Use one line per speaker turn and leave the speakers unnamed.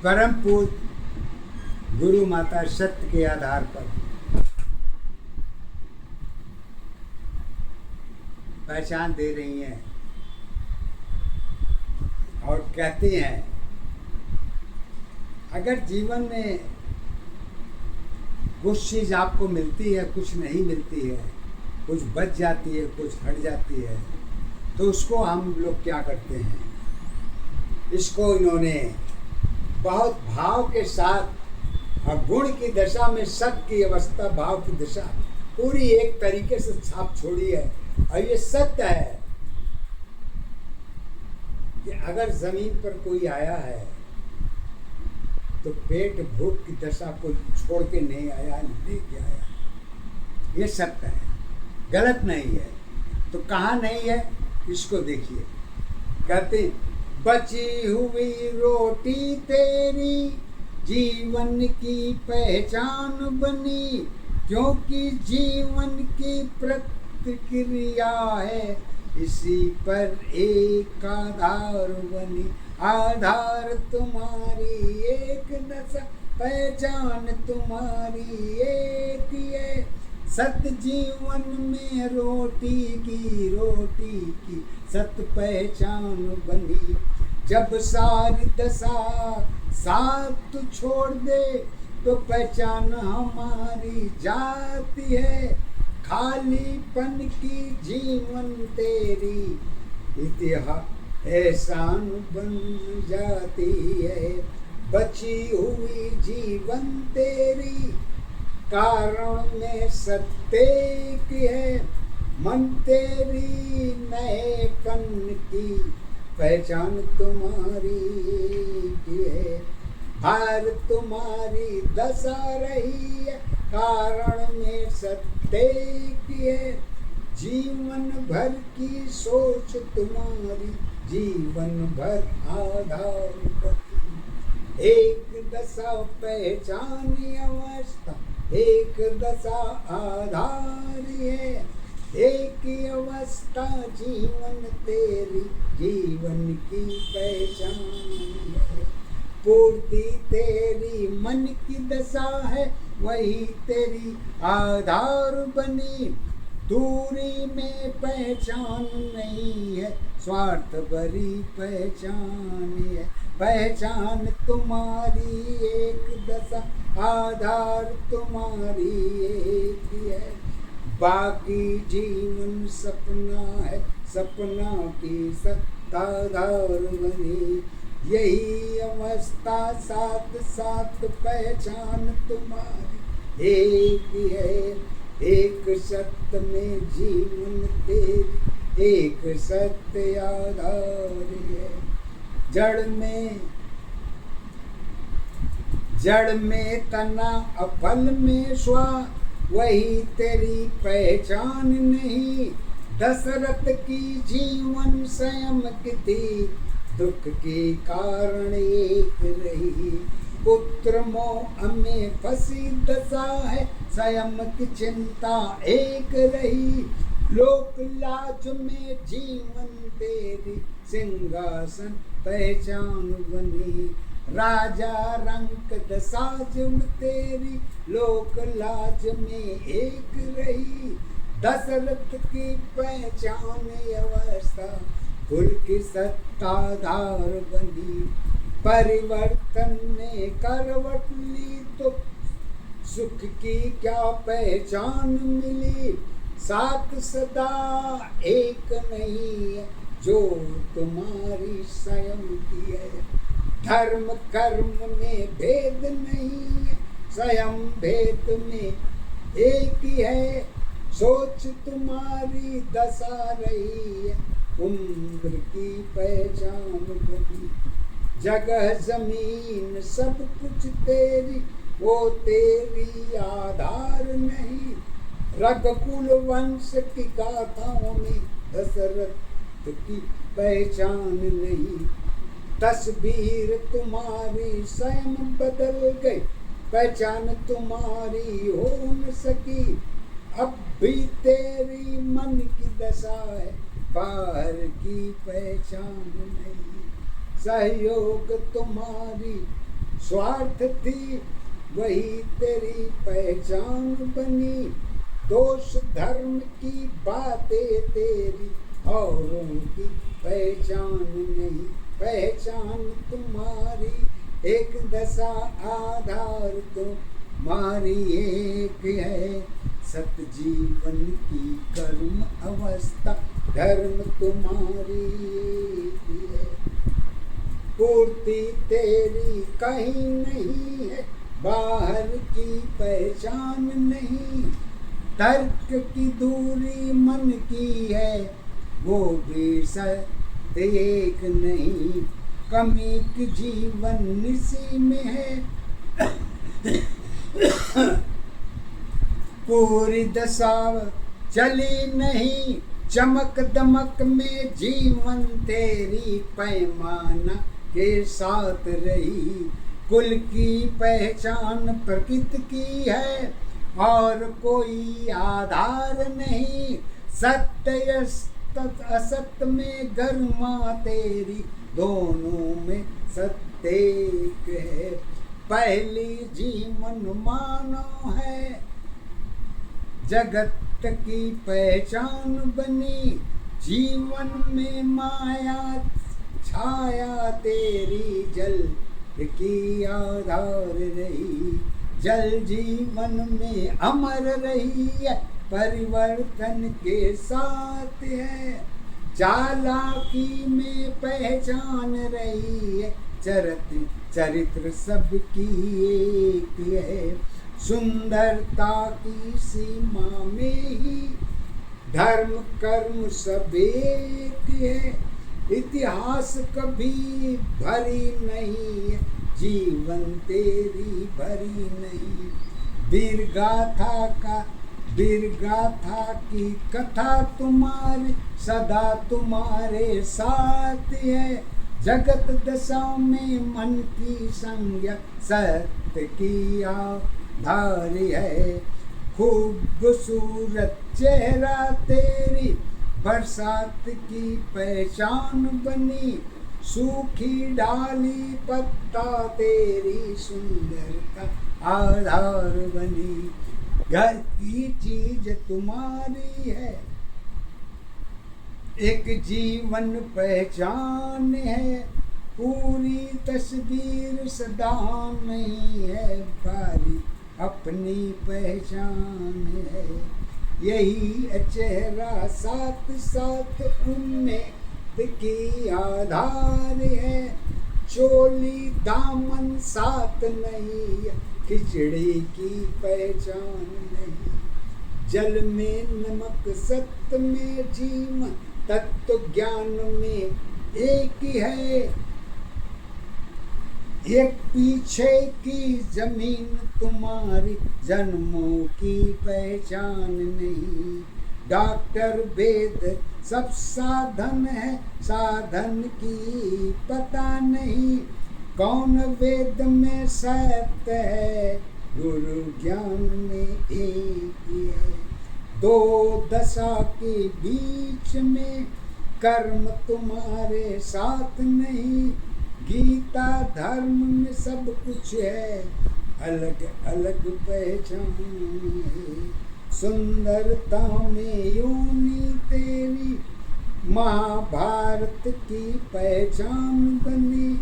परम पूज्य गुरु माता सत्य के आधार पर पहचान दे रही हैं और कहती हैं, अगर जीवन में कुछ चीज़ आपको मिलती है, कुछ नहीं मिलती है, कुछ बच जाती है, कुछ हट जाती है, तो उसको हम लोग क्या करते हैं? इसको इन्होंने बहुत भाव के साथ और गुण की दशा में सत की अवस्था, भाव की दशा पूरी एक तरीके से छाप छोड़ी है। और ये सत्य है कि अगर जमीन पर कोई आया है तो पेट भूख की दशा को छोड़ के नहीं आया, लेके आया। ये सत्य है, गलत नहीं है। तो कहाँ नहीं है इसको देखिए। कहते बची हुई रोटी तेरी जीवन की पहचान बनी, क्योंकि जीवन की प्रतिक्रिया है इसी पर एक आधार बनी। आधार तुम्हारी एक दशा, पहचान तुम्हारी एक है। सत्य जीवन में रोटी की सत पहचान बनी। जब सारी दशा साथ छोड़ दे तो पहचान हमारी जाती है। खालीपन की जीवन तेरी इतिहास एहसान बन जाती है। बची हुई जीवन तेरी कारण में सत्य की है। मन तेरी नएपन की पहचान तुम्हारी की है। हार तुम्हारी दशा रही है, कारण में सत्य की है। जीवन भर की सोच तुम्हारी जीवन भर आधार। एक दशा पहचानी अवस्था, एक दशा आधार है। एक अवस्था जीवन तेरी जीवन की पहचान है। पूर्ति तेरी मन की दशा है, वही तेरी आधार बनी। दूरी में पहचान नहीं है, स्वार्थ भरी पहचान है। पहचान तुम्हारी एक दशा, आधार तुम्हारी एक है। बाकी जीवन सपना है, सपना की सत्ताधार बनी। यही अवस्था साथ साथ पहचान तुम्हारी एक है। एक सत्य में जीवन तेरी एक सत्य आधार है। जड़ में तना अफल में स्वा, वही तेरी पहचान नहीं। दशरथ की जीवन स्वयं की थी, दुख के कारण एक रही। पुत्र मोह में फंसी दशा है, स्वयं की चिंता एक रही। लोक लाज में जीवन तेरी सिंहासन पहचान बनी। राजा रंक दशा जुड़ तेरी लोक लाज में एक रही। दशरथ की पहचान अवस्था कुल की सत्ताधार बनी। परिवर्तन ने करवट ली तो सुख की क्या पहचान मिली। साथ सदा एक नहीं है, जो तुम्हारी स्वयं की है। धर्म कर्म में भेद नहीं है, स्वयं भेद में एक ही है। सोच तुम्हारी दशा रही है, उम्र की पहचान बनी। जगह जमीन सब कुछ तेरी, वो तेरी आधार नहीं। रघुकुल वंश की गाथाओं में दशरथ की पहचान नहीं। तस्वीर तुम्हारी स्वयं बदल गई, पहचान तुम्हारी हो न सकी। अब भी तेरी मन की दशा है, बाहर की पहचान नहीं। सहयोग तुम्हारी स्वार्थ थी वही तेरी पहचान बनी। दोष धर्म की बातें तेरी औरों की पहचान नहीं। पहचान तुम्हारी एक दशा आधार तुम्हारी एक है। सत जीवन की कर्म अवस्था धर्म तुम्हारी एक है। पूर्ति तेरी कहीं नहीं है, बाहर की पहचान नहीं। तर्क की दूरी मन की है, वो भी सत्य एक नहीं। कमी की जीवन इसी में है, पूरी दशा चली नहीं। चमक दमक में जीवन तेरी पैमाना के साथ रही। कुल की पहचान प्रकृति की है और कोई आधार नहीं। सत्य असत्य में गर्मा तेरी दोनों में सत्य एक है। पहली जीवन मानो है, जगत की पहचान बनी। जीवन में माया छाया तेरी जल की आधार रही। जल जीवन में अमर रही है, परिवर्तन के साथ है। चालाकी में पहचान रही है, चरित्र सबकी एक है। सुंदरता की सीमा में ही धर्म कर्म सब एक है। इतिहास कभी भरी नहीं है, जीवन तेरी भरी नहीं। वीर गाथा की कथा तुम्हारी सदा तुम्हारे साथ है। जगत दशा में मन की संज्ञा सत्य की आधार है। खूबसूरत चेहरा तेरी बरसात की पहचान बनी। सूखी डाली पत्ता तेरी सुंदरता आधार बनी। घर की चीज तुम्हारी है, एक जीवन पहचान है। पूरी तस्वीर सदा नहीं है, बारी अपनी पहचान है। यही चेहरा साथ साथ उम्मीद की आधार है। चोली दामन साथ नहीं है, खिचड़ी की पहचान नहीं। जल में नमक सत्य में जीवन तत्व ज्ञान में एक ही है। एक पीछे की जमीन तुम्हारी जन्मों की पहचान नहीं। डॉक्टर वेद सब साधन है, साधन की पता नहीं। कौन वेद में सत्य है, गुरु ज्ञान में एक ही है। दो दशा के बीच में कर्म तुम्हारे साथ नहीं। गीता धर्म में सब कुछ है, अलग अलग पहचान है। सुंदरता में योनि तेरी महाभारत की पहचान बनी।